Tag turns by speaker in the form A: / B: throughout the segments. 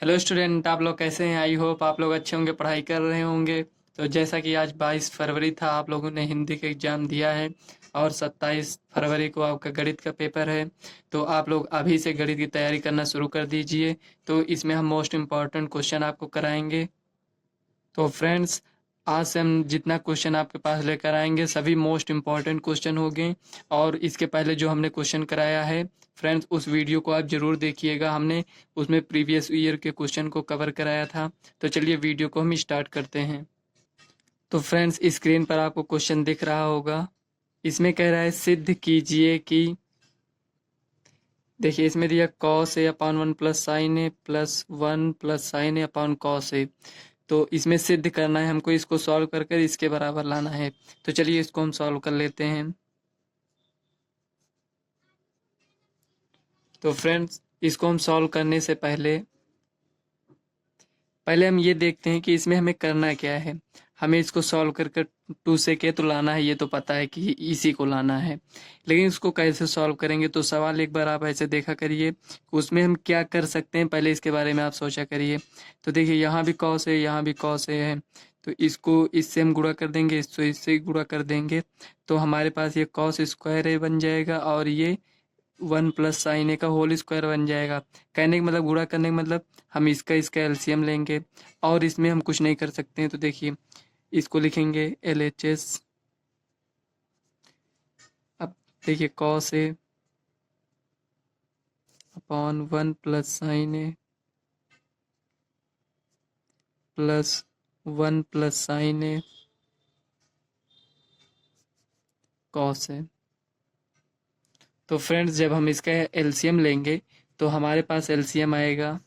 A: Hello student, आप लोग कैसे हैं? आई होप आप लोग अच्छे होंगे, पढ़ाई कर रहे होंगे। तो जैसा कि आज 22 फरवरी था, आप लोगों ने हिंदी का एग्ज़ाम दिया है और 27 फरवरी को आपका गणित का पेपर है। तो आप लोग अभी से गणित की तैयारी करना शुरू कर दीजिए। तो इसमें हम मोस्ट इम्पॉर्टेंट क्वेश्चन आपको कराएंगे। तो फ्रेंड्स, आज से हम जितना क्वेश्चन आपके पास लेकर आएंगे सभी मोस्ट इम्पॉर्टेंट क्वेश्चन होंगे। और इसके पहले जो हमने क्वेश्चन कराया है फ्रेंड्स, उस वीडियो को आप ज़रूर देखिएगा। हमने उसमें प्रीवियस ईयर के क्वेश्चन को कवर कराया था। तो चलिए वीडियो को हम स्टार्ट करते हैं। तो फ्रेंड्स, स्क्रीन पर आपको क्वेश्चन दिख रहा होगा। इसमें कह रहा है सिद्ध कीजिए कि, देखिए इसमें दिया cos A upon one plus sine A plus one plus sine A upon cos ए। तो इसमें सिद्ध करना है हमको, इसको सॉल्व कर कर इसके बराबर लाना है। तो चलिए इसको हम सॉल्व कर लेते हैं। तो फ्रेंड्स, इसको हम सॉल्व करने से पहले पहले हम ये देखते हैं कि इसमें हमें करना क्या है। हमें इसको सॉल्व कर कर टू से के तो लाना है, ये तो पता है कि इसी को लाना है। लेकिन इसको कैसे सॉल्व करेंगे, तो सवाल एक बार आप ऐसे देखा करिए, उसमें हम क्या कर सकते हैं पहले इसके बारे में आप सोचा करिए। तो देखिए यहाँ भी कॉस है, यहाँ भी कॉस है। तो इसको इससे हम गुणा कर देंगे, इसको इससे गुणा कर देंगे। तो हमारे पास ये कॉस स्क्वायर है बन जाएगा, और ये वन प्लस साइन ए का होल स्क्वायर बन जाएगा। कहने का मतलब, गुणा करने का मतलब हम इसका इसका एलसीएम लेंगे, और इसमें हम कुछ नहीं कर सकते हैं। तो देखिए इसको लिखेंगे एल एच एस। अब देखिए cos A upon one plus sine A plus one plus sine A cos A. तो फ्रेंड्स, जब हम इसका एलसीएम लेंगे तो हमारे पास एलसीएम आएगा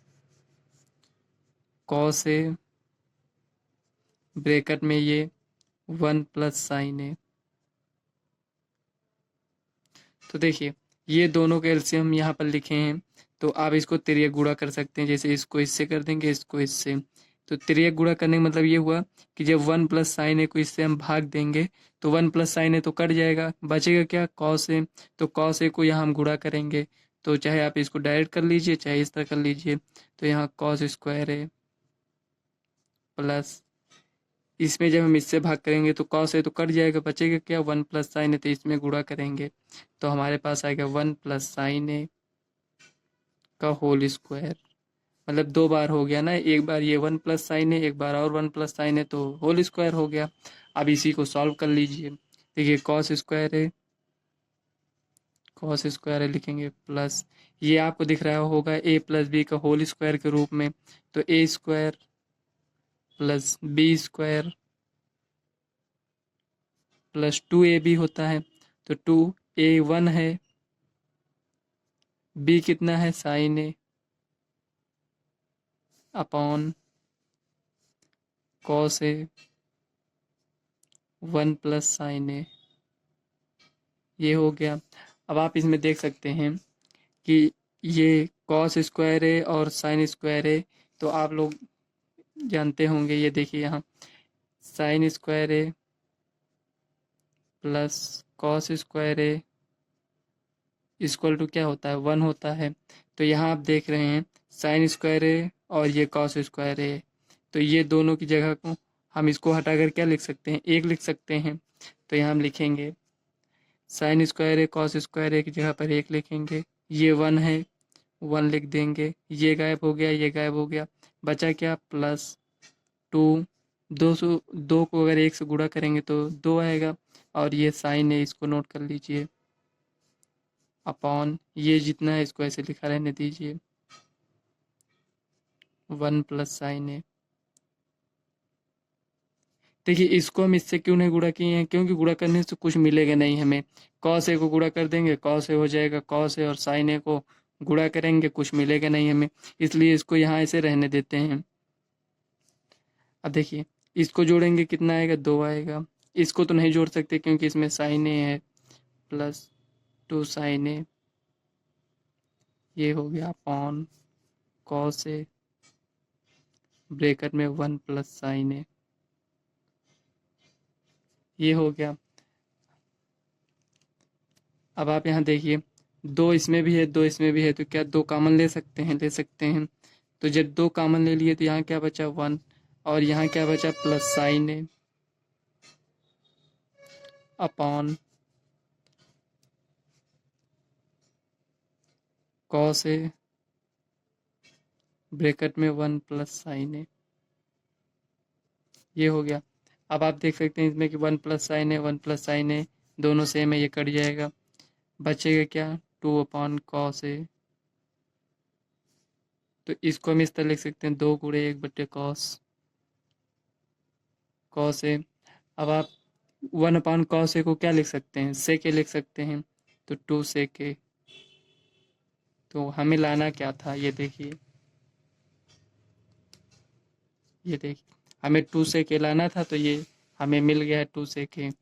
A: कॉस ए ब्रैकेट में ये वन प्लस साइन ए। तो देखिए ये दोनों के एलसीएम हम यहाँ पर लिखे हैं। तो आप इसको तिर्यक गुणा कर सकते हैं, जैसे इसको इससे कर देंगे, इसको इससे। तो तिर्यक गुणा करने का मतलब ये हुआ कि जब वन प्लस साइन ए को इससे हम भाग देंगे तो वन प्लस साइन ए तो कट जाएगा, बचेगा क्या, कॉस ए। तो कॉस ए को यहाँ हम गुणा करेंगे। तो चाहे आप इसको डायरेक्ट कर लीजिए, चाहे इस तरह कर लीजिए। तो यहाँ कॉस स्क्वायर है प्लस, इसमें जब हम इससे भाग करेंगे तो कॉस है तो कट जाएगा, बचेगा क्या, वन प्लस साइन है। तो इसमें गुणा करेंगे तो हमारे पास आएगा वन प्लस साइन है का होल स्क्वायर। मतलब दो बार हो गया ना, एक बार ये वन प्लस साइन है, एक बार और वन प्लस साइन है, तो होल स्क्वायर हो गया। अब इसी को सॉल्व कर लीजिए। देखिए कॉस स्क्वायर है, कॉस स्क्वायर है लिखेंगे प्लस, ये आपको दिख रहा होगा ए प्लस बी का होल स्क्वायर के रूप में। तो A square plus B square plus two A B होता है। तो टू ए वन है, बी कितना है sine A upon cos A one plus sine A. ये हो गया। अब आप इसमें देख सकते हैं कि ये कॉस स्क्वायर है और साइन स्क्वायर है। तो आप लोग जानते होंगे, ये देखिए यहाँ साइन स्क्वायर है प्लस कॉस स्क्वायर है इक्वल टू क्या होता है, वन होता है। तो यहाँ आप देख रहे हैं साइन स्क्वायर है और ये कॉस स्क्वायर है। तो ये दोनों की जगह को हम इसको हटाकर क्या लिख सकते हैं, एक लिख सकते हैं। तो यहाँ हम लिखेंगे साइन स्क्वायर है कॉस स्क्वायर है की जगह पर एक लिखेंगे, ये वन है वन लिख देंगे, ये गायब हो गया, ये गायब हो गया, बचा क्या, प्लस टू। दो को अगर एक से गुणा करेंगे तो दो आएगा, और ये साइन है इसको नोट कर लीजिए अपॉन ये जितना है इसको ऐसे लिखा रहने दीजिए वन प्लस साइन है। देखिए इसको हम इससे क्यों नहीं गुणा किए हैं, क्योंकि गुणा करने से कुछ मिलेगा नहीं हमें। कॉस ए को गुणा कर देंगे, कॉस ए हो जाएगा कॉस ए, और साइन ए को गुणा करेंगे, कुछ मिलेगा नहीं हमें, इसलिए इसको यहाँ ऐसे रहने देते हैं। अब देखिए इसको जोड़ेंगे कितना आएगा, दो आएगा। इसको तो नहीं जोड़ सकते क्योंकि इसमें साइन ए है, प्लस टू साइन ए, ये हो गया अपॉन कॉस ए ब्रैकेट में वन प्लस साइन ए, ये हो गया। अब आप यहाँ देखिए दो इसमें भी है, दो इसमें भी है, तो क्या दो कॉमन ले सकते हैं, ले सकते हैं। तो जब 2 कॉमन ले लिए तो यहाँ क्या बचा 1, और यहाँ क्या बचा प्लस साइन है अपॉन कॉस है ब्रैकेट में 1 प्लस साइन है। ये हो गया। अब आप देख सकते हैं इसमें कि 1 प्लस साइन है 1 प्लस साइन है, दोनों सेम है, ये कट जाएगा, बचेगा क्या 2 अपॉन कॉस है। तो इसको हम इस तरह लिख सकते हैं 2 गुणे 1 बटे कॉस, कॉस है। अब आप 1 अपॉन कॉस ए को क्या लिख सकते हैं, सेक ए लिख सकते हैं, तो 2 सेक ए। तो हमें लाना क्या था, ये देखिए, ये देखिए हमें 2 सेक ए लाना था, तो ये हमें मिल गया है 2 सेक ए।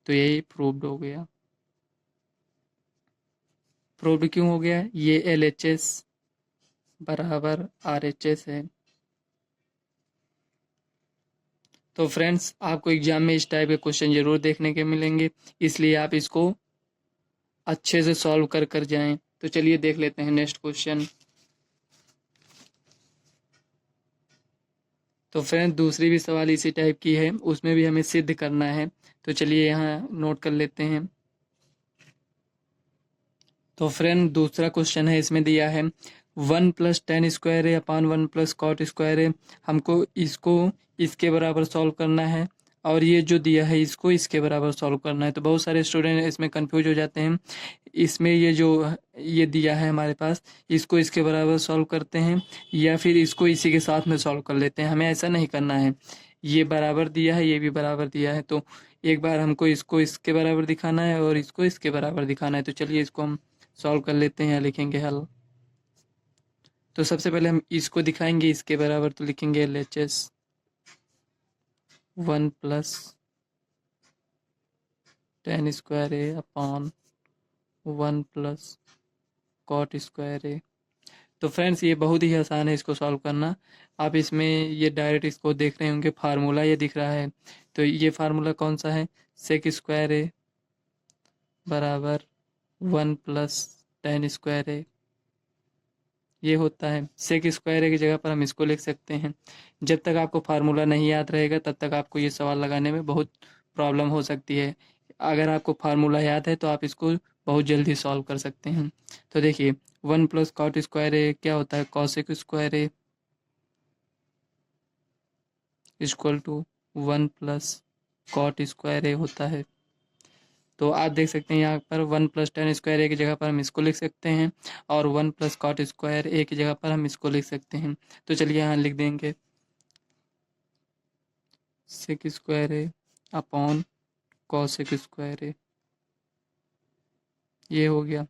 A: तो यही प्रूव्ड हो गया। प्रूव्ड क्यों हो गया, ये एल एच एस बराबर आर एच एस है। तो फ्रेंड्स आपको एग्जाम में इस टाइप के क्वेश्चन जरूर देखने के मिलेंगे, इसलिए आप इसको अच्छे से सॉल्व कर कर जाएं। तो चलिए देख लेते हैं नेक्स्ट क्वेश्चन। तो फ्रेंड दूसरी भी सवाल इसी टाइप की है, उसमें भी हमें सिद्ध करना है। तो चलिए यहाँ नोट कर लेते हैं। तो फ्रेंड दूसरा क्वेश्चन है, इसमें दिया है 1 + tan² है अपान 1 + cot² है। हमको इसको इसके बराबर सॉल्व करना है, और ये जो दिया है इसको इसके बराबर सॉल्व करना है। तो बहुत सारे स्टूडेंट इसमें कंफ्यूज हो जाते हैं। इसमें ये जो ये दिया है हमारे पास, इसको इसके बराबर सॉल्व करते हैं या फिर इसको इसी के साथ में सॉल्व कर लेते हैं। हमें ऐसा नहीं करना है, ये बराबर दिया है ये भी बराबर दिया है, तो एक बार हमको इसको इसके बराबर दिखाना है और इसको इसके बराबर दिखाना है। तो चलिए इसको हम सॉल्व कर लेते हैं, लिखेंगे हल। तो सबसे पहले हम इसको दिखाएंगे इसके बराबर, तो लिखेंगे LHS 1 + tan² है अपॉन 1 + cot² है। तो फ्रेंड्स ये बहुत ही आसान है इसको सॉल्व करना। आप इसमें ये डायरेक्ट इसको देख रहे होंगे, फार्मूला ये दिख रहा है। तो ये फार्मूला कौन सा है, sec² है बराबर 1 + tan² है। ये होता है sec² की जगह पर हम इसको लिख सकते हैं। जब तक आपको फार्मूला नहीं याद रहेगा तब तक आपको ये सवाल लगाने में बहुत प्रॉब्लम हो सकती है। अगर आपको फार्मूला याद है तो आप इसको बहुत जल्दी सॉल्व कर सकते हैं। तो देखिए 1 + cot² क्या होता है, cosec² इक्वल टू 1 + cot² होता है। तो आप देख सकते हैं यहाँ पर 1 + tan² की जगह पर हम इसको लिख सकते हैं, और 1 + cot² की जगह पर हम इसको लिख सकते हैं। तो चलिए यहाँ लिख देंगे sec² अपॉन cosec²। ये हो गया।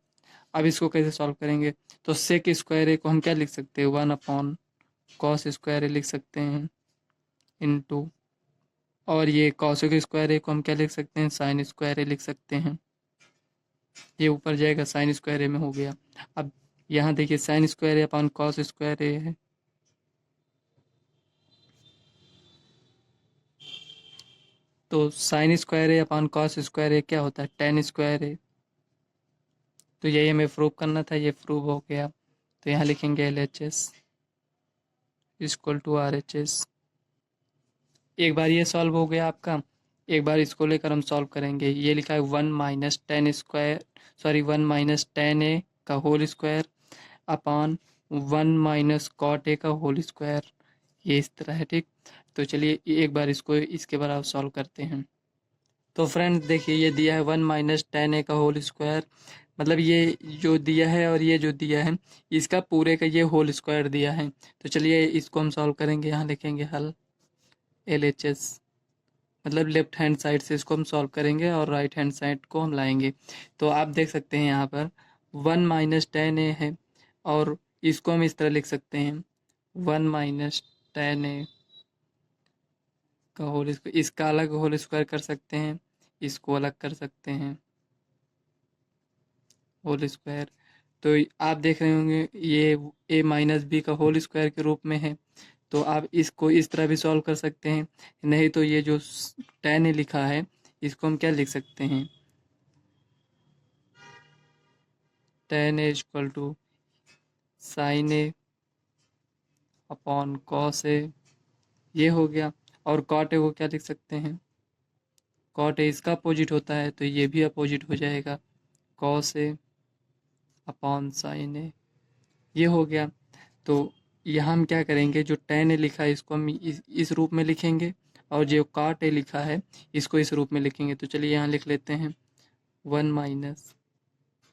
A: अब इसको कैसे सॉल्व करेंगे, तो sec² को हम क्या लिख सकते हैं 1/cos² लिख सकते हैं इनटू, और ये cosec² को हम क्या लिख सकते हैं sin² लिख सकते हैं। ये ऊपर जाएगा sin² में हो गया। अब यहाँ देखिए sin² अपॉन cos² है, तो sin² अपॉन cos² क्या होता है tan²। तो यही हमें प्रूव करना था, ये प्रूव हो गया। तो यहाँ लिखेंगे LHS इक्वल टू RHS। एक बार ये सॉल्व हो गया आपका, एक बार इसको लेकर हम सॉल्व करेंगे। ये लिखा है 1 - tan² का होल स्क्वायर अपॉन 1 - cot का होल स्क्वायर। ये इस तरह है, ठीक। तो चलिए एक बार इसको इसके बराबर सॉल्व करते हैं। तो फ्रेंड्स देखिए ये दिया है 1 - tan का होल स्क्वायर, मतलब ये जो दिया है और ये जो दिया है इसका पूरे का ये होल स्क्वायर दिया है। तो चलिए इसको हम सॉल्व करेंगे, यहाँ लिखेंगे हल LHS, मतलब लेफ्ट हैंड साइड से इसको हम सॉल्व करेंगे और राइट हैंड साइड को हम लाएंगे। तो आप देख सकते हैं यहाँ पर 1 - tan है, और इसको हम इस तरह लिख सकते हैं 1 - tan का होल स्क्वायर। इसका अलग होल स्क्वायर कर सकते हैं, इसको अलग कर सकते हैं होल स्क्वायर। तो आप देख रहे होंगे ये a - b का होल स्क्वायर के रूप में है। तो आप इसको इस तरह भी सॉल्व कर सकते हैं, नहीं तो ये जो tan ए लिखा है इसको हम क्या लिख सकते हैं tan A equal to sin A upon cos A, ये हो गया। और कॉट ए को क्या लिख सकते हैं, कॉट ए इसका अपोजिट होता है तो ये भी अपोजिट हो जाएगा, cos A upon sine A, ये हो गया। तो यहाँ हम क्या करेंगे, जो टेन ए लिखा है इसको हम इस रूप में लिखेंगे, और जो काट ए लिखा है इसको इस रूप में लिखेंगे। तो चलिए यहाँ लिख लेते हैं 1 minus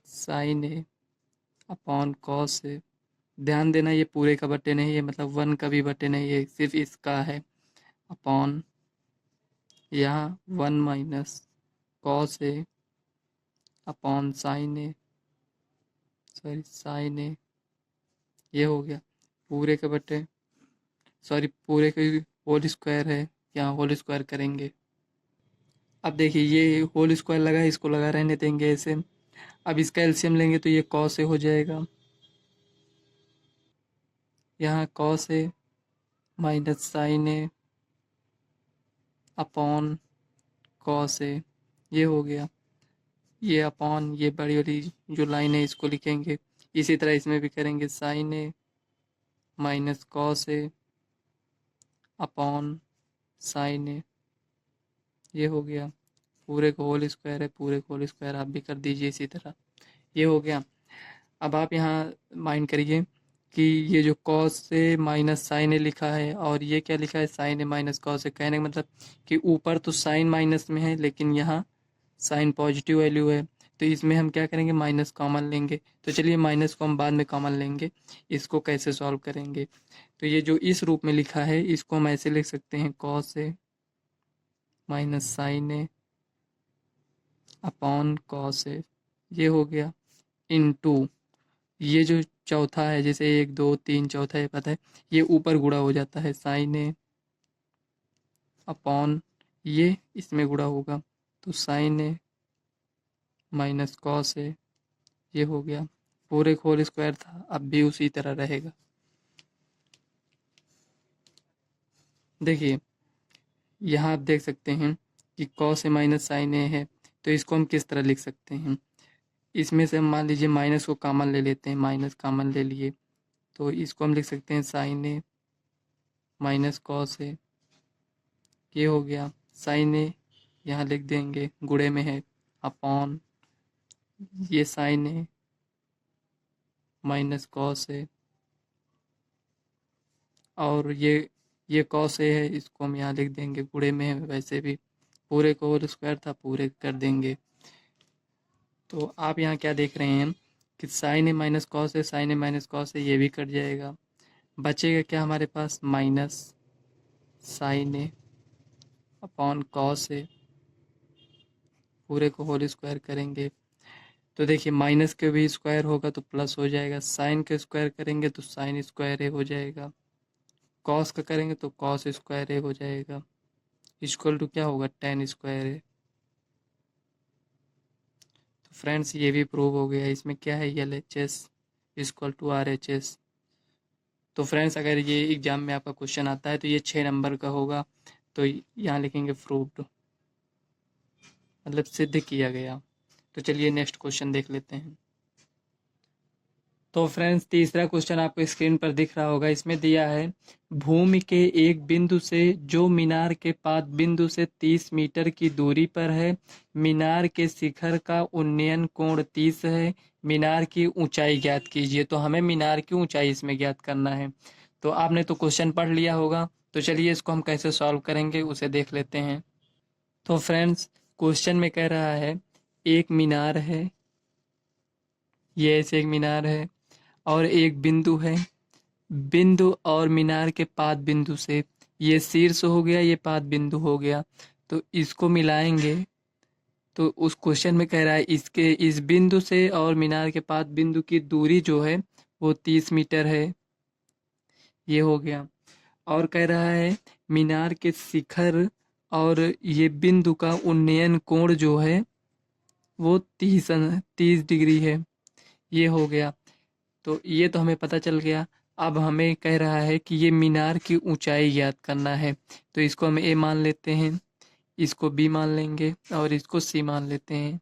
A: sign A upon cos ए। ध्यान देना ये पूरे का बटे नहीं है, मतलब 1 का भी बटे नहीं है, सिर्फ इसका है, अपॉन यहाँ 1 minus cos A upon sine A, sorry sine A, ये हो गया पूरे के बटे, सॉरी पूरे के होल स्क्वायर है, यहाँ होल स्क्वायर करेंगे। अब देखिए ये होल स्क्वायर लगा है, इसको लगा रहने देंगे ऐसे। अब इसका एलसीएम लेंगे तो ये कॉस ए हो जाएगा, यहाँ cos A minus sign A upon cos A, ये हो गया। ये अपॉन ये बड़ी वाली जो लाइन है इसको लिखेंगे, इसी तरह इसमें भी करेंगे, sign A minus cos A upon sine A, ये हो गया। पूरे को होल स्क्वायर है, पूरे को होल स्क्वायर आप भी कर दीजिए इसी तरह, ये हो गया। अब आप यहाँ माइंड करिए कि ये जो कॉस से माइनस साइन ए लिखा है और ये क्या लिखा है, sine A minus cos A. कहने का मतलब कि ऊपर तो साइन माइनस में है लेकिन यहाँ साइन पॉजिटिव वैल्यू है, तो इसमें हम क्या करेंगे, माइनस कॉमन लेंगे। तो चलिए माइनस को हम बाद में कॉमन लेंगे, इसको कैसे सॉल्व करेंगे। तो ये जो इस रूप में लिखा है इसको हम ऐसे लिख सकते हैं, cos A minus sign A upon cos A, ये हो गया, इनटू ये जो चौथा है, जैसे 1 2 3 चौथा है पता है, ये ऊपर गुणा हो जाता है, साइन ए अपॉन ये इसमें गुणा होगा, तो sign A minus cos A, ये हो गया। पूरे का होल स्क्वायर था, अब भी उसी तरह रहेगा। देखिए यहाँ आप देख सकते हैं कि कॉस ए माइनस साइन ए है, तो इसको हम किस तरह लिख सकते हैं। इसमें से हम मान लीजिए माइनस को कॉमन ले लेते हैं, माइनस कॉमन ले लिए तो इसको हम लिख सकते हैं sign A minus cos A, ये हो गया। साइन ए यहाँ लिख देंगे, गुणे में है, अपॉन ये sign A minus cos A, और ये कॉस ए है, इसको हम यहाँ लिख देंगे, गुणे में है वैसे भी, पूरे को होल स्क्वायर था पूरे कर देंगे। तो आप यहाँ क्या देख रहे हैं कि sign A minus cos A, sign A minus cos A, ये भी कट जाएगा। बचेगा क्या हमारे पास, minus sign A upon cos ए, पूरे को होल स्क्वायर करेंगे। तो देखिए माइनस के भी स्क्वायर होगा तो प्लस हो जाएगा, साइन के स्क्वायर करेंगे तो साइन स्क्वायर ए हो जाएगा, कॉस का करेंगे तो कॉस स्क्वायर ए हो जाएगा, इक्वल टू क्या होगा, टेन स्क्वायर ए। तो फ्रेंड्स ये भी प्रूव हो गया, इसमें क्या है, L H S equal to R H S. तो फ्रेंड्स अगर ये एग्जाम में आपका क्वेश्चन आता है तो ये 6 नंबर का होगा, तो यहाँ लिखेंगे प्रूव्ड, मतलब सिद्ध किया गया। तो चलिए नेक्स्ट क्वेश्चन देख लेते हैं। तो फ्रेंड्स तीसरा क्वेश्चन आपको स्क्रीन पर दिख रहा होगा, इसमें दिया है भूमि के एक बिंदु से जो मीनार के पाद बिंदु से 30 मीटर की दूरी पर है, मीनार के शिखर का उन्नयन कोण 30 है, मीनार की ऊंचाई ज्ञात कीजिए। तो हमें मीनार की ऊंचाई इसमें ज्ञात करना है। तो आपने तो क्वेश्चन पढ़ लिया होगा, तो चलिए इसको हम कैसे सॉल्व करेंगे उसे देख लेते हैं। तो फ्रेंड्स क्वेश्चन में कह रहा है एक मीनार है, ये ऐसे एक मीनार है और एक बिंदु है, बिंदु और मीनार के पाद बिंदु से, ये शीर्ष हो गया ये पाद बिंदु हो गया, तो इसको मिलाएंगे। तो उस क्वेश्चन में कह रहा है इसके इस बिंदु से और मीनार के पाद बिंदु की दूरी जो है वो 30 मीटर है, ये हो गया। और कह रहा है मीनार के शिखर और ये बिंदु का उन्नयन कोण जो है वो 30 डिग्री है, ये हो गया। तो ये तो हमें पता चल गया। अब हमें कह रहा है कि ये मीनार की ऊंचाई ज्ञात करना है, तो इसको हम ए मान लेते हैं, इसको बी मान लेंगे और इसको सी मान लेते हैं।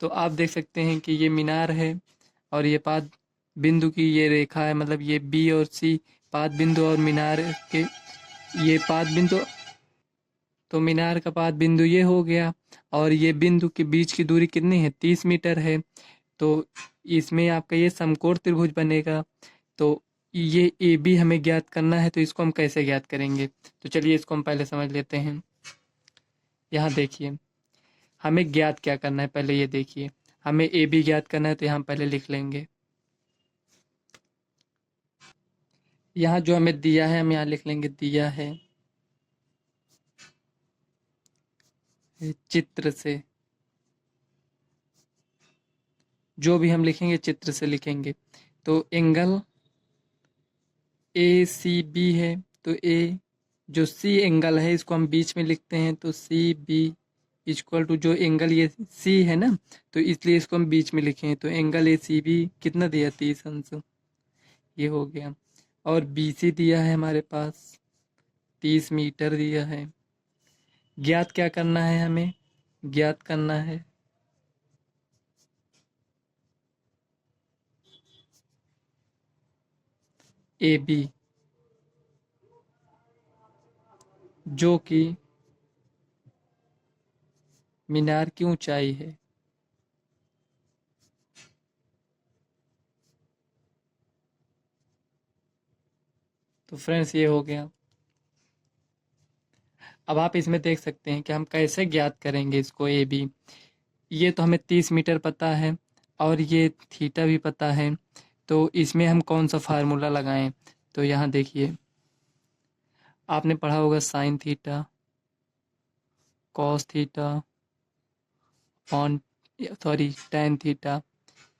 A: तो आप देख सकते हैं कि ये मीनार है और ये पाद बिंदु की ये रेखा है, मतलब ये बी और सी पाद बिंदु और मीनार के ये पाद बिंदु, तो मीनार का पाद बिंदु ये हो गया, और ये बिंदु के बीच की दूरी कितनी है, 30 मीटर है। तो इसमें आपका ये समकोण त्रिभुज बनेगा। तो ये ए बी हमें ज्ञात करना है, तो इसको हम कैसे ज्ञात करेंगे, तो चलिए इसको हम पहले समझ लेते हैं। यहाँ देखिए हमें ज्ञात क्या करना है, पहले ये देखिए हमें ए बी ज्ञात करना है, तो यहाँ पहले लिख लेंगे। यहाँ जो हमें दिया है हम यहाँ लिख लेंगे, दिया है चित्र से, जो भी हम लिखेंगे चित्र से लिखेंगे। तो एंगल ए सी बी है, तो ए जो सी एंगल है इसको हम बीच में लिखते हैं, तो सी बी इक्वल टू जो एंगल ये सी है ना, तो इसलिए इसको हम बीच में लिखे हैं। तो एंगल ए सी बी कितना दिया, 30 अंश, ये हो गया। और बी सी दिया है हमारे पास 30 मीटर दिया है। ज्ञात क्या करना है, हमें ज्ञात करना है ए बी, जो कि मीनार की ऊंचाई है। तो फ्रेंड्स ये हो गया। अब आप इसमें देख सकते हैं कि हम कैसे ज्ञात करेंगे इसको ए बी। ये तो हमें 30 मीटर पता है और ये थीटा भी पता है, तो इसमें हम कौन सा फार्मूला लगाएं। तो यहाँ देखिए आपने पढ़ा होगा sine theta, cos theta, on tan theta,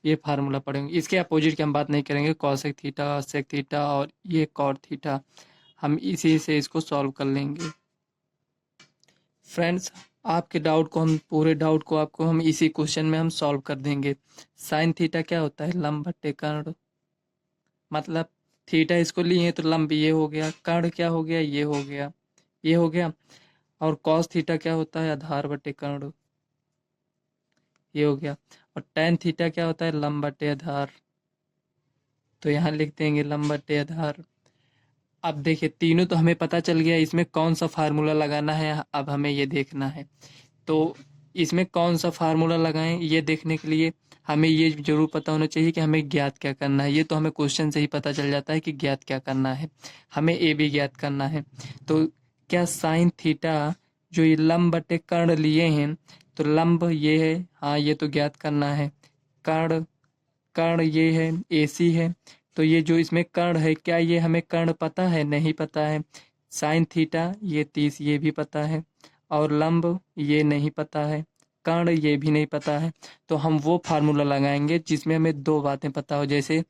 A: ये फार्मूला पढ़ेंगे। इसके अपोजिट की हम बात नहीं करेंगे, कॉसेक थीटा, सेक थीटा और ये कॉट थीटा, हम इसी से इसको सॉल्व कर लेंगे। फ्रेंड्स आपके डाउट को हम पूरे डाउट को आपको हम इसी क्वेश्चन में हम सॉल्व कर देंगे। साइन थीटा क्या होता है, लंब बटे कर्ण, मतलब थीटा इसको लिए हैं तो लंब ये हो गया, कर्ण क्या हो गया, ये हो गया, ये हो गया। और कॉस थीटा क्या होता है, आधार बटे कर्ण, ये हो गया। और टेन थीटा क्या होता है, लंब बटे आधार, तो यहाँ लिख देंगे लंब बटे आधार। अब देखिए तीनों तो हमें पता चल गया, इसमें कौन सा फार्मूला लगाना है अब हमें ये देखना है। तो इसमें कौन सा फार्मूला लगाएं ये देखने के लिए हमें ये जरूर पता होना चाहिए कि हमें ज्ञात क्या करना है। ये तो हमें क्वेश्चन से ही पता चल जाता है कि ज्ञात क्या करना है, हमें ए बी ज्ञात करना है। तो क्या साइन थीटा जो ये लंब बटे कर्ण लिए हैं, तो लंब ये है, हाँ ये तो ज्ञात करना है। कर्ण, कर्ण ये है ए सी है, तो ये जो इसमें कर्ण है क्या ये हमें कर्ण पता है, नहीं पता है। साइन थीटा ये 30 ये भी पता है, और लंब ये नहीं पता है, कर्ण ये भी नहीं पता है। तो हम वो फार्मूला लगाएंगे जिसमें हमें दो बातें पता हो, जैसे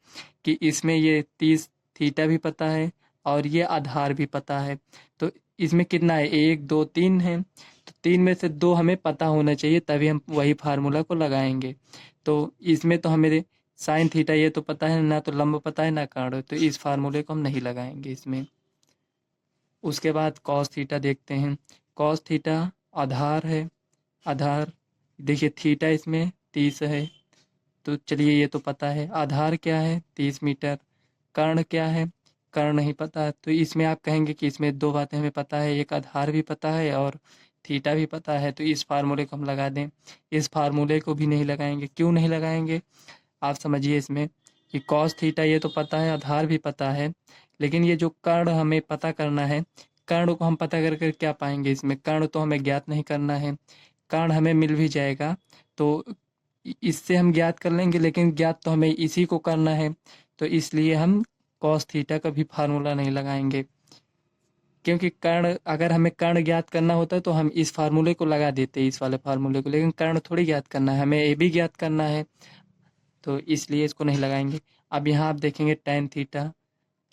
A: कि इसमें ये 30 थीटा भी पता है और ये आधार भी पता है। तो इसमें कितना है, 1 2 3 है, तो 3 में से 2 हमें पता होना चाहिए, तभी हम वही फार्मूला को लगाएंगे। तो इसमें तो हमें साइन थीटा ये तो पता है ना, तो लंब पता है ना कर्ण, तो इस फार्मूले को हम नहीं लगाएंगे इसमें। उसके बाद कॉस थीटा देखते हैं। कॉस थीटा आधार है, आधार देखिए थीटा इसमें 30 है, तो चलिए ये तो पता है। आधार क्या है, 30 मीटर। कर्ण क्या है, कर्ण नहीं पता, तो इसमें आप कहेंगे कि इसमें दो बातें हमें पता है, एक आधार भी पता है और थीटा भी पता है, तो इस फार्मूले को हम लगा दें। इस फार्मूले को भी नहीं लगाएंगे, क्यों नहीं लगाएंगे आप समझिए इसमें कि कॉस थीटा ये तो पता है, आधार भी पता है, लेकिन ये जो कर्ण हमें पता करना है, कर्ण को हम पता कर कर क्या पाएंगे, इसमें कर्ण तो हमें ज्ञात नहीं करना है। कर्ण हमें मिल भी जाएगा तो इससे हम ज्ञात कर लेंगे, लेकिन ज्ञात तो हमें इसी को करना है, तो इसलिए हम कॉस थीटा का भी फार्मूला नहीं लगाएंगे। क्योंकि कर्ण अगर हमें कर्ण ज्ञात करना होता तो हम इस फार्मूले को लगा देते, इस वाले फार्मूले को, लेकिन कर्ण थोड़ी ज्ञात करना है, हमें ए भी ज्ञात करना है, तो इसलिए इसको नहीं लगाएंगे। अब यहाँ आप देखेंगे टेन थीटा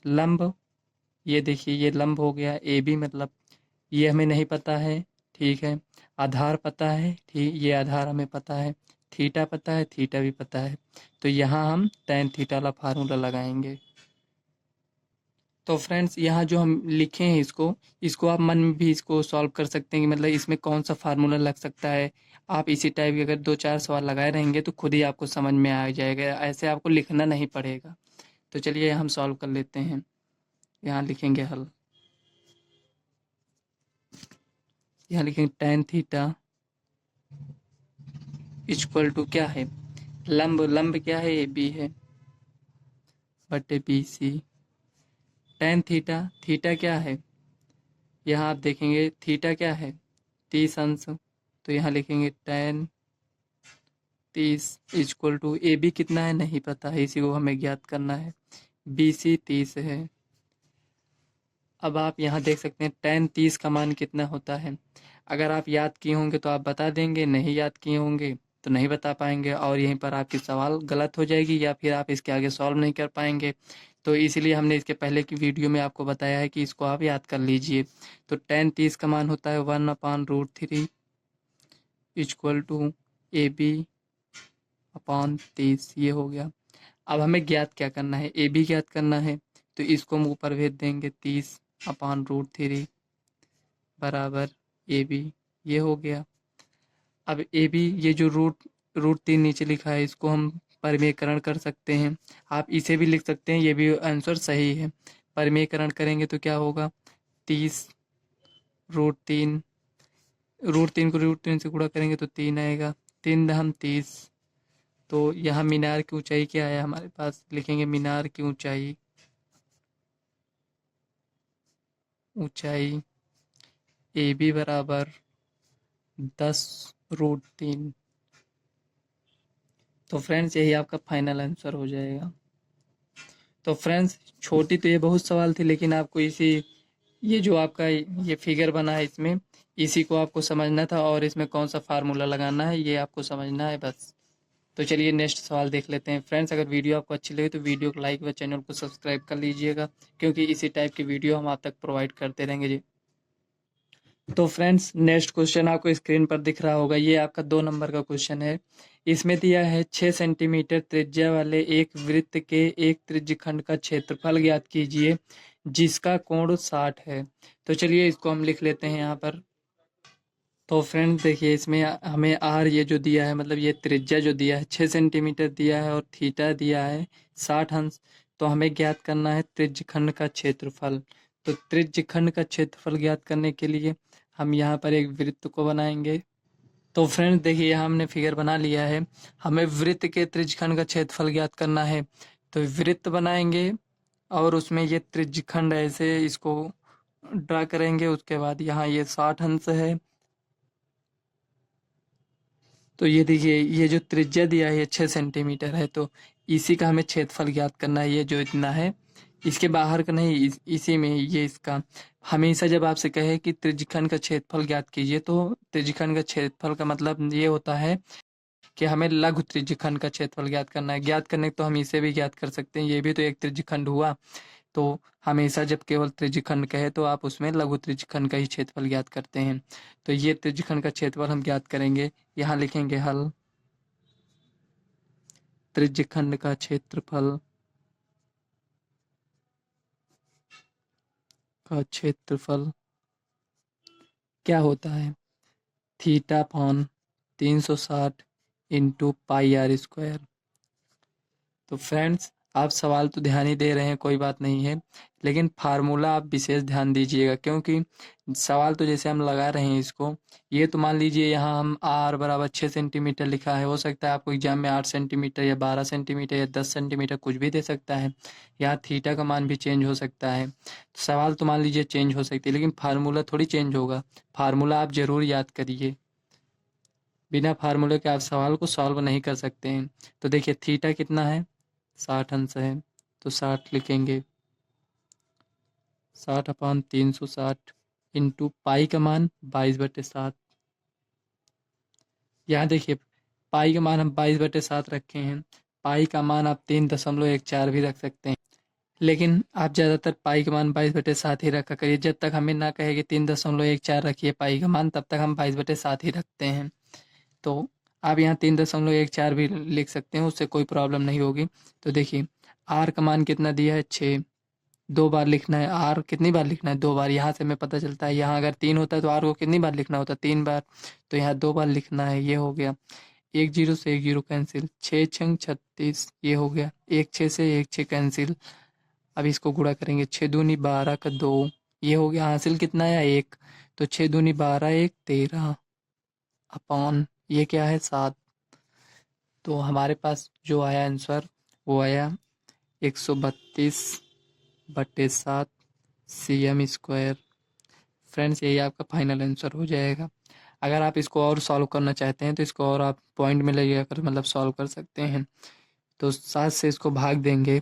A: लंब, ये देखिए ये लंब हो गया, ए बी मतलब ये हमें नहीं पता है, ठीक है। आधार पता है, ठीक, ये आधार हमें पता है, थीटा पता है, थीटा भी पता है, तो यहाँ हम टेन थीटा वाला फार्मूला लगाएंगे। तो फ्रेंड्स यहाँ जो हम लिखे हैं इसको इसको आप मन में भी इसको सॉल्व कर सकते हैं कि मतलब इसमें कौन सा फार्मूला लग सकता है। आप इसी टाइप के अगर 2 4 सवाल लगाए रहेंगे तो खुद ही आपको समझ में आ जाएगा, ऐसे आपको लिखना नहीं पड़ेगा। तो चलिए हम सॉल्व कर लेते हैं। यहाँ लिखेंगे हल। यहाँ लिखेंगे tan थीटा इक्वल टू क्या है, लंब, लंब क्या है, ए बी है, बटे B C. tan theta, theta क्या है, यहाँ आप देखेंगे थीटा क्या है, 30 अंश, तो यहाँ लिखेंगे tan 30 equal to A B कितना है नहीं पता है, इसी को हमें ज्ञात करना है, बी सी 30 है। अब आप यहाँ देख सकते हैं tan 30 का मान कितना होता है। अगर आप याद किए होंगे तो आप बता देंगे, नहीं याद किए होंगे तो नहीं बता पाएंगे, और यहीं पर आपकी सवाल गलत हो जाएगी या फिर आप इसके आगे सॉल्व नहीं कर पाएंगे। तो इसीलिए हमने इसके पहले की वीडियो में आपको बताया है कि इसको आप याद कर लीजिए। तो tan 30 का मान होता है 1/√3 equal to A B upon 30, ये हो गया। अब हमें ज्ञात क्या करना है, ए बी ज्ञात करना है, तो इसको हम ऊपर भेज देंगे 30/√3 बराबर ए बी, ये हो गया। अब ए बी, ये जो रूट 3 नीचे लिखा है इसको हम परिमेयकरण कर सकते हैं, आप इसे भी लिख सकते हैं, ये भी आंसर सही है। परिमेयकरण करेंगे तो क्या होगा, 30√3, रूट 3 को √3 से गुणा करेंगे तो 3 आएगा, 3×30। तो यहाँ मीनार की ऊंचाई क्या है हमारे पास, लिखेंगे मीनार की ऊंचाई, ऊंचाई ए बी बराबर 10√3। तो फ्रेंड्स यही आपका फाइनल आंसर हो जाएगा। तो फ्रेंड्स छोटी तो ये बहुत सवाल थी, लेकिन आपको ये जो आपका ये फिगर बना है इसमें, इसी को आपको समझना था और इसमें कौन सा फार्मूला लगाना है ये आपको समझना है बस। तो चलिए नेक्स्ट सवाल देख लेते हैं। फ्रेंड्स अगर वीडियो आपको अच्छी लगे तो वीडियो को लाइक व चैनल को सब्सक्राइब कर लीजिएगा, क्योंकि इसी टाइप की वीडियो हम आप तक प्रोवाइड करते रहेंगे जी। तो फ्रेंड्स नेक्स्ट क्वेश्चन आपको स्क्रीन पर दिख रहा होगा, ये आपका 2 नंबर का क्वेश्चन है। इसमें दिया है 6 सेंटीमीटर त्रिज्या वाले एक वृत्त के एक त्रिज्यखंड का क्षेत्रफल ज्ञात कीजिए जिसका कोण 60 है। तो चलिए इसको हम लिख लेते हैं यहाँ पर। तो फ्रेंड्स देखिए इसमें हमें आर ये जो दिया है, मतलब ये त्रिज्या जो दिया है 6 सेंटीमीटर दिया है और थीटा दिया है 60 अंश। तो हमें ज्ञात करना है त्रिज्यखंड का क्षेत्रफल। तो त्रिज्यखंड का क्षेत्रफल ज्ञात करने के लिए हम यहाँ पर एक वृत्त को बनाएंगे। तो फ्रेंड्स देखिए यहाँ हमने फिगर बना लिया है, हमें वृत्त के त्रिज्यखंड का क्षेत्रफल ज्ञात करना है। तो वृत्त बनाएंगे और उसमें ये त्रिज्यखंड ऐसे इसको ड्रा करेंगे, उसके बाद यहाँ ये 60 अंश है। तो ये देखिए ये जो त्रिज्या दिया है ये 6 सेंटीमीटर है, तो इसी का हमें क्षेत्रफल ज्ञात करना है, ये जो इतना है इसके बाहर का नहीं, इसी में ये इसका। हमेशा जब आपसे कहे कि त्रिज्यखंड का क्षेत्रफल ज्ञात कीजिए तो त्रिज्यखंड का क्षेत्रफल का मतलब ये होता है कि हमें लघु त्रिज्यखंड का क्षेत्रफल ज्ञात करना है। ज्ञात करने तो हम इसे भी ज्ञात कर सकते हैं, ये भी तो एक त्रिज्यखंड हुआ। तो हमेशा जब केवल त्रिज्यखंड कहे तो आप उसमें लघु त्रिज्यखंड का ही क्षेत्रफल ज्ञात करते हैं। तो ये त्रिज्यखंड का क्षेत्रफल हम ज्ञात करेंगे, यहाँ लिखेंगे हल। त्रिज्यखंड का क्षेत्रफल क्या होता है, theta upon 360 into pi R square. तो फ्रेंड्स आप सवाल तो ध्यान ही दे रहे हैं, कोई बात नहीं है, लेकिन फार्मूला आप विशेष ध्यान दीजिएगा, क्योंकि सवाल तो जैसे हम लगा रहे हैं इसको, ये तो मान लीजिए यहाँ हम आर बराबर 6 सेंटीमीटर लिखा है, हो सकता है आपको एग्जाम में 8 सेंटीमीटर या 12 सेंटीमीटर या 10 सेंटीमीटर कुछ भी दे सकता है। यहाँ थीटा का मान भी चेंज हो सकता है, तो सवाल तो मान लीजिए चेंज हो सकती है, लेकिन फार्मूला थोड़ी चेंज होगा। फार्मूला आप ज़रूर याद करिए, बिना फार्मूले के आप सवाल को सॉल्व नहीं कर सकते हैं। तो देखिए थीटा कितना है, 60 अंश है, तो 60 लिखेंगे, 60/360 इंटू पाई का मान 22/7। यहाँ देखिए पाई का मान हम 22/7 रखे हैं, पाई का मान आप 3.14 भी रख सकते हैं, लेकिन आप ज़्यादातर पाई का मान 22/7 ही रखा करिए। जब तक हमें ना कहे कि 3.14 रखिए पाई का मान, तब तक हम 22/7 ही रखते हैं। तो आप यहाँ 3.14 भी लिख सकते हैं, उससे कोई प्रॉब्लम नहीं होगी। तो देखिए आर का मान कितना दिया है, 6, 2 बार लिखना है। आर कितनी बार लिखना है, 2 बार। यहाँ से हमें पता चलता है, यहाँ अगर 3 होता है तो आर को कितनी बार लिखना होता, 3 बार। तो यहाँ 2 बार लिखना है, ये हो गया। 1 0 से 1 0 कैंसिल, 6 6 36, ये हो गया। 1 6 से 1 6 कैंसिल, अब इसको गुणा करेंगे, 6 दूनी 12 का 2, ये हो गया हासिल कितना आया 1, तो 6 दूनी 12 1 13 अपॉन ये क्या है 7। तो हमारे पास जो आया आंसर वो आया 132/7 cm²। फ्रेंड्स यही आपका फाइनल आंसर हो जाएगा। अगर आप इसको और सॉल्व करना चाहते हैं तो इसको और आप पॉइंट में ले कर मतलब सॉल्व कर सकते हैं। तो 7 से इसको भाग देंगे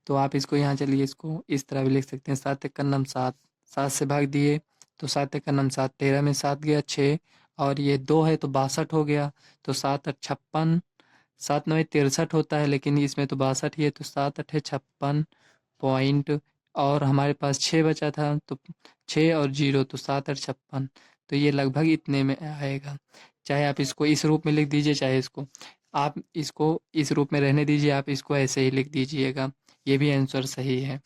A: तो आप इसको यहाँ चलिए इसको इस तरह भी लिख सकते हैं, 7 एक का नम 7, 7 से भाग दिए तो 7 एक का नम 7, 13 में 7 गया 6 और ये 2 है तो 62 हो गया। तो 7 8 56, 7 9 63 होता है लेकिन इसमें तो 62 ही है, तो 7 8 56 पॉइंट और हमारे पास 6 बचा था तो 6 और 0 तो 7 8 56, तो ये लगभग इतने में आएगा। चाहे आप इसको इस रूप में लिख दीजिए, चाहे आप इसको इस रूप में रहने दीजिए, आप इसको ऐसे ही लिख दीजिएगा, ये भी आंसर सही है।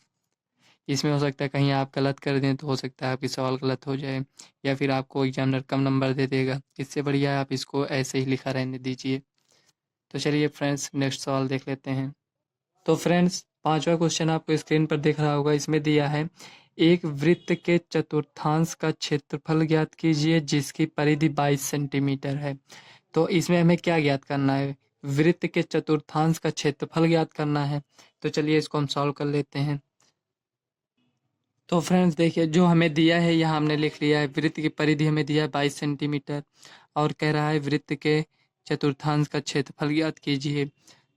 A: इसमें हो सकता है कहीं आप गलत कर दें तो हो सकता है आपकी सवाल गलत हो जाए या फिर आपको एग्जामिनर कम नंबर दे देगा, इससे बढ़िया है आप इसको ऐसे ही लिखा रहने दीजिए। तो चलिए फ्रेंड्स नेक्स्ट सवाल देख लेते हैं। तो फ्रेंड्स पांचवा क्वेश्चन आपको स्क्रीन पर दिख रहा होगा, इसमें दिया है एक वृत्त के चतुर्थांश का क्षेत्रफल ज्ञात कीजिए जिसकी परिधि 22 सेंटीमीटर है। तो इसमें हमें क्या ज्ञात करना है, वृत्त के चतुर्थांश का क्षेत्रफल ज्ञात करना है। तो चलिए इसको हम सॉल्व कर लेते हैं। तो फ्रेंड्स देखिए जो हमें दिया है यहाँ हमने लिख लिया है, वृत्त की परिधि हमें दिया है 22 सेंटीमीटर और कह रहा है वृत्त के चतुर्थांश का क्षेत्रफल ज्ञात कीजिए।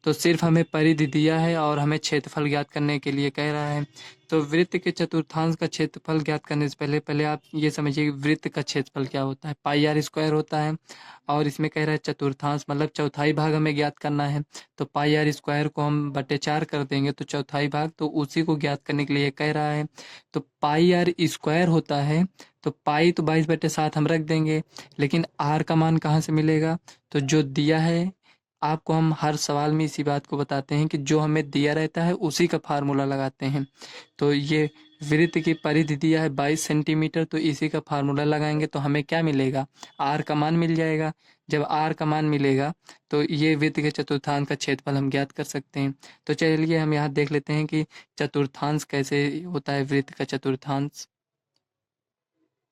A: तो सिर्फ हमें परिधि दिया है और हमें क्षेत्रफल ज्ञात करने के लिए कह रहा है। तो वृत्त के चतुर्थांश का क्षेत्रफल ज्ञात करने से पहले पहले आप ये समझिए कि वृत्त का क्षेत्रफल क्या होता है, πr² होता है और इसमें कह रहा है चतुर्थांश मतलब चौथाई भाग हमें ज्ञात करना है। तो πr² को हम बटे 4 कर देंगे तो चौथाई भाग, तो उसी को ज्ञात करने के लिए कह रहा है। तो πr² होता है, तो पाई तो 22/7 हम रख देंगे, लेकिन r का मान कहाँ से मिलेगा, तो जो दिया है आपको हम हर सवाल में इसी बात को बताते हैं कि जो हमें दिया रहता है उसी का फार्मूला लगाते हैं। तो ये वृत्त की परिधि दिया है 22 सेंटीमीटर, तो इसी का फार्मूला लगाएंगे तो हमें क्या मिलेगा, r का मान मिल जाएगा। जब r का मान मिलेगा तो ये वृत्त के चतुर्थांश का क्षेत्रफल हम ज्ञात कर सकते हैं। तो चलिए हम यहाँ देख लेते हैं कि चतुर्थांश कैसे होता है, वृत्त का चतुर्थांश।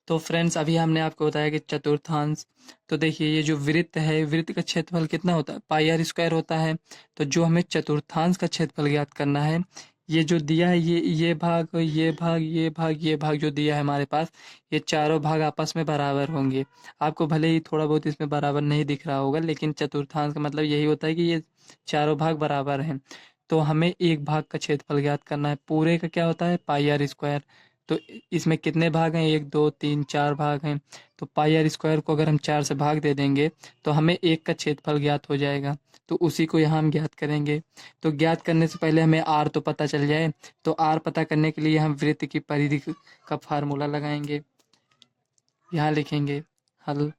A: तो फ्रेंड्स अभी हमने आपको बताया कि चतुर्थांश, तो देखिए ये जो वृत्त है, वृत्त का क्षेत्रफल कितना होता है, πr² होता है। तो जो हमें चतुर्थांश का क्षेत्रफल ज्ञात करना है, ये जो दिया है ये भाग ये भाग ये भाग ये भाग जो दिया है हमारे पास, ये चारों भाग आपस में बराबर होंगे। आपको भले ही थोड़ा बहुत इसमें बराबर नहीं दिख रहा होगा, लेकिन चतुर्थांश का मतलब यही होता है कि ये चारों भाग बराबर हैं। तो हमें एक भाग का क्षेत्रफल ज्ञात करना है, पूरे का क्या होता है πr²। तो इसमें कितने भाग हैं, 1 2 3 4 भाग हैं। तो πr² को अगर हम 4 से भाग दे देंगे तो हमें एक का क्षेत्रफल ज्ञात हो जाएगा, तो उसी को यहाँ हम ज्ञात करेंगे। तो ज्ञात करने से पहले हमें r तो पता चल जाए, तो r पता करने के लिए हम वृत्त की परिधि का फार्मूला लगाएंगे। यहाँ लिखेंगे हल,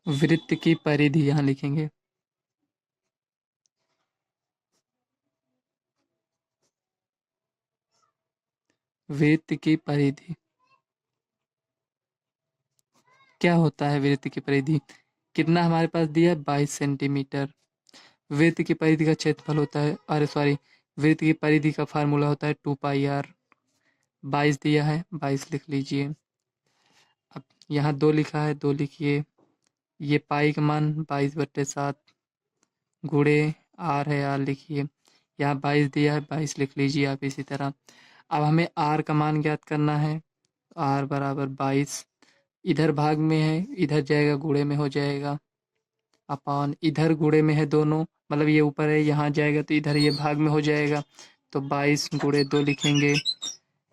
A: वृत्त की परिधि यहाँ लिखेंगे, वृत्त की परिधि क्या होता है, वृत्त की परिधि कितना हमारे पास दिया है 22 सेंटीमीटर। वृत्त की परिधि का क्षेत्रफल होता है, अरे सॉरी, वृत्त की परिधि का फार्मूला होता है 2πr। 22 दिया है, 22 लिख लीजिए। अब यहाँ 2 लिखा है, 2 लिखिए। ये पाई का मान 22/7 गुणे r है, r लिखिए। यहाँ 22 दिया है, 22 लिख लीजिए आप इसी तरह। अब हमें r का मान ज्ञात करना है, r बराबर 22, इधर भाग में है इधर जाएगा गुणे में हो जाएगा, अपान इधर गुणे में है दोनों, मतलब ये ऊपर है यहाँ जाएगा तो इधर ये भाग में हो जाएगा, तो 22 गुणे 2 लिखेंगे।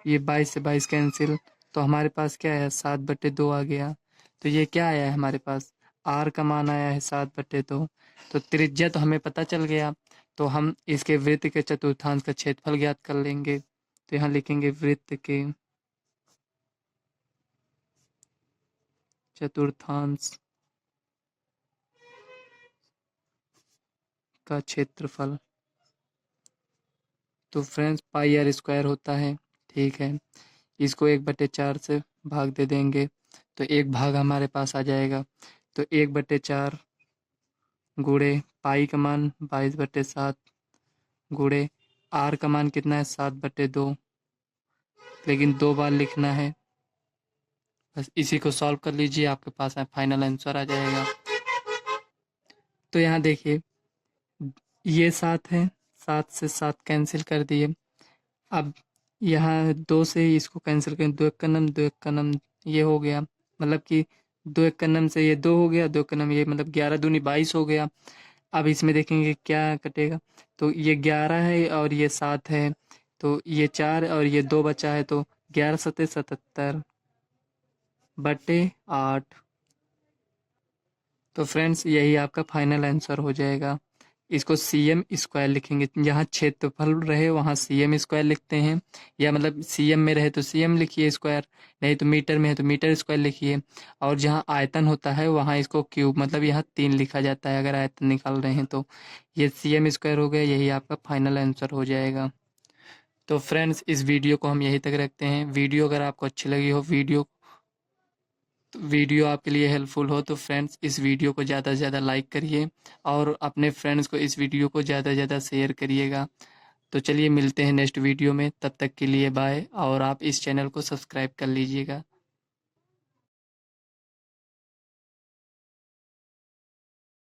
A: ये 22 से 22 कैंसिल, तो हमारे पास क्या है 7/2 आ गया। तो ये क्या आया है हमारे पास, r का मान आया है 7/2। तो त्रिज्या तो हमें पता चल गया, तो हम इसके वृत्त के चतुर्थांश का क्षेत्रफल ज्ञात कर लेंगे। तो यहाँ लिखेंगे वृत्त के चतुर्थांश का क्षेत्रफल। तो फ्रेंड्स πr² होता है, ठीक है। इसको 1/4 से भाग दे देंगे तो एक भाग हमारे पास आ जाएगा। तो 1/4 गुणे पाई का मान 22/7 गुणे आर का मान कितना है 7/2, लेकिन 2 बार लिखना है। बस इसी को सॉल्व कर लीजिए, आपके पास फाइनल आंसर आ जाएगा। तो यहाँ देखिए ये 7 है, 7 से 7 कैंसिल कर दिए। अब यहाँ 2 से ही इसको कैंसिल करें, 2 एक का नम 2 एक का नम, ये हो गया, मतलब कि 2 एक का नम से ये 2 हो गया, 2 का नम ये, मतलब 11 दूनी 22 हो गया। अब इसमें देखेंगे क्या कटेगा, तो ये 11 है और ये 7 है, तो ये 4 और ये 2 बचा है, तो 11 सत्ते 77/8। तो फ्रेंड्स यही आपका फाइनल आंसर हो जाएगा। इसको सीएम स्क्वायर लिखेंगे, जहाँ क्षेत्रफल रहे वहाँ सीएम स्क्वायर लिखते हैं, या मतलब सीएम में रहे तो सीएम लिखिए स्क्वायर, नहीं तो मीटर में है तो मीटर स्क्वायर लिखिए, और जहाँ आयतन होता है वहाँ इसको क्यूब, मतलब यहाँ 3 लिखा जाता है अगर आयतन निकाल रहे हैं तो। ये सीएम स्क्वायर हो गया, यही आपका फाइनल आंसर हो जाएगा। तो फ्रेंड्स इस वीडियो को हम यहीं तक रखते हैं। वीडियो अगर आपको अच्छी लगी हो, वीडियो आपके लिए हेल्पफुल हो, तो फ्रेंड्स इस वीडियो को ज़्यादा से ज़्यादा लाइक करिए और अपने फ्रेंड्स को इस वीडियो को ज़्यादा से ज़्यादा शेयर करिएगा। तो चलिए मिलते हैं नेक्स्ट वीडियो में, तब तक के लिए बाय, और आप इस चैनल को सब्सक्राइब कर लीजिएगा।